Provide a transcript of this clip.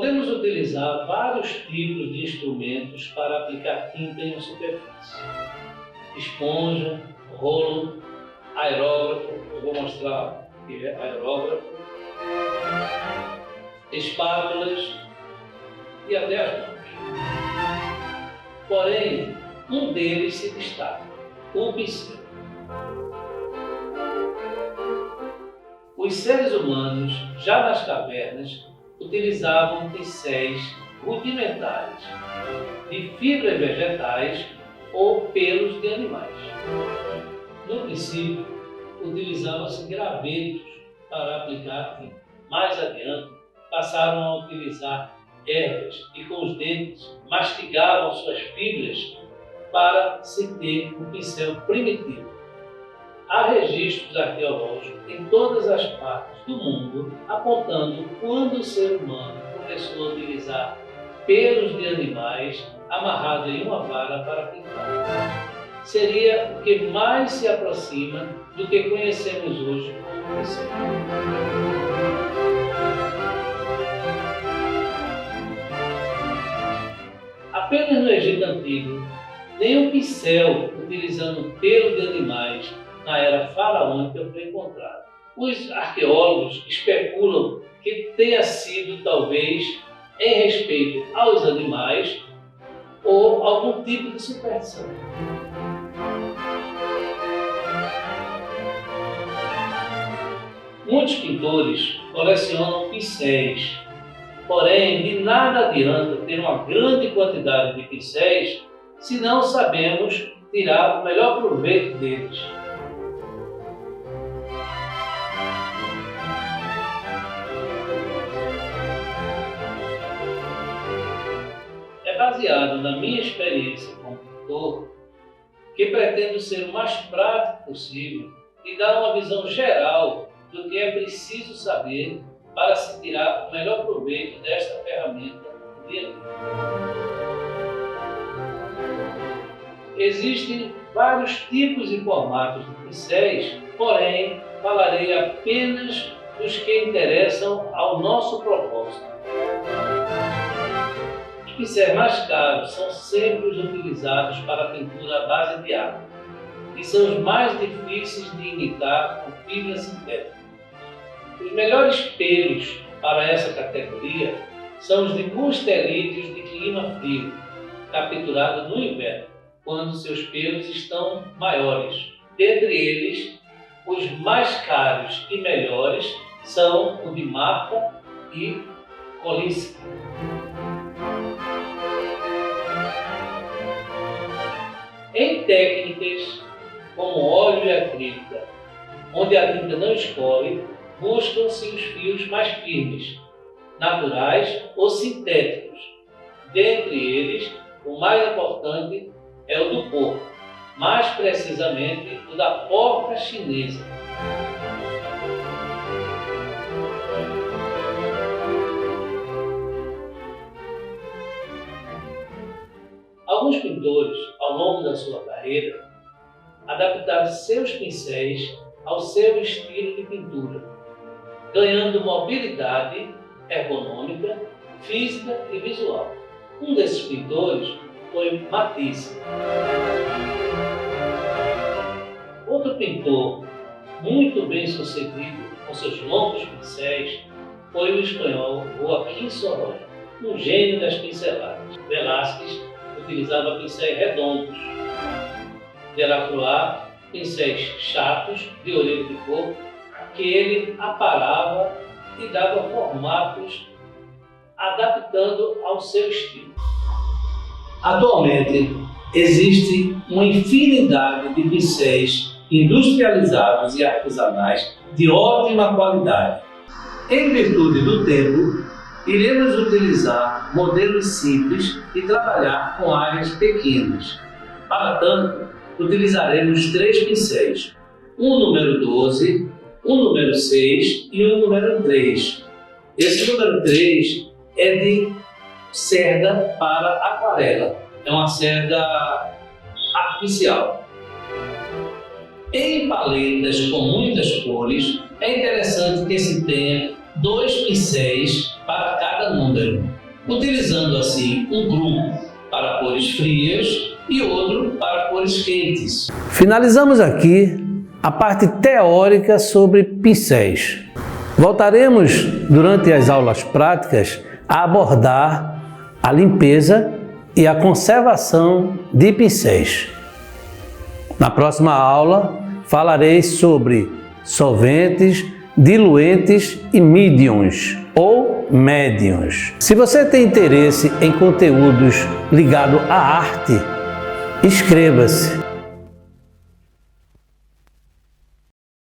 Podemos utilizar vários tipos de instrumentos para aplicar tinta em uma superfície. Esponja, rolo, aerógrafo, eu vou mostrar o que é aerógrafo, espátulas e até as mãos. Porém, um deles se destaca, o pincel. Os seres humanos, já nas cavernas, utilizavam pincéis rudimentares de fibras vegetais ou pelos de animais. No princípio, utilizavam-se gravetos para aplicar tinta. Mais adiante, passaram a utilizar ervas e com os dentes mastigavam suas fibras para se ter um pincel primitivo. Há registros arqueológicos em todas as partes do mundo apontando quando o ser humano começou a utilizar pelos de animais amarrados em uma vara para pintar. Seria o que mais se aproxima do que conhecemos hoje como pincel. Apenas no Egito Antigo, nenhum pincel utilizando pelo de animais na era faraônica foi encontrado. Os arqueólogos especulam que tenha sido talvez em respeito aos animais ou algum tipo de superstição. Muitos pintores colecionam pincéis, porém de nada adianta ter uma grande quantidade de pincéis se não sabemos tirar o melhor proveito deles. É baseado na minha experiência como pintor que pretendo ser o mais prático possível e dar uma visão geral do que é preciso saber para se tirar o melhor proveito desta ferramenta do dia a dia. Existem vários tipos e formatos de pincéis, porém falarei apenas dos que interessam ao nosso propósito. Os pincéis mais caros são sempre os utilizados para a pintura à base de água e são os mais difíceis de imitar com fibra sintética. Os melhores pelos para essa categoria são os de mustelídeos de clima frio, capturados no inverno, quando seus pelos estão maiores. Dentre eles, os mais caros e melhores são o de Marfa e Kolinsky. Em técnicas como óleo e acrílica, onde a tinta não escorre, buscam-se os fios mais firmes, naturais ou sintéticos. Dentre eles, o mais importante é o do porco, mais precisamente o da porca chinesa. Alguns pintores, ao longo da sua carreira, adaptaram seus pincéis ao seu estilo de pintura, ganhando mobilidade ergonômica, física e visual. Um desses pintores foi Matisse. Outro pintor muito bem sucedido com seus longos pincéis foi o espanhol Joaquim Sorolla, um gênio das pinceladas. Velázquez utilizava pincéis redondos, Delacroix pincéis chatos de orelha de porco que ele aparava e dava formatos adaptando ao seu estilo. Atualmente, existe uma infinidade de pincéis industrializados e artesanais de ótima qualidade. Em virtude do tempo, iremos utilizar modelos simples e trabalhar com áreas pequenas. Para tanto, utilizaremos 3 pincéis, um número 12, um número 6 e um número 3. Esse número 3 é de cerda para aquarela, é uma cerda artificial. Em paletas com muitas cores, é interessante que se tenha 2 pincéis para cada número. utilizando assim um grupo para cores frias e outro para cores quentes. Finalizamos aqui a parte teórica sobre pincéis. Voltaremos durante as aulas práticas a abordar a limpeza e a conservação de pincéis. Na próxima aula falarei sobre solventes, diluentes e mídiums ou médiums. Se você tem interesse em conteúdos ligados à arte, inscreva-se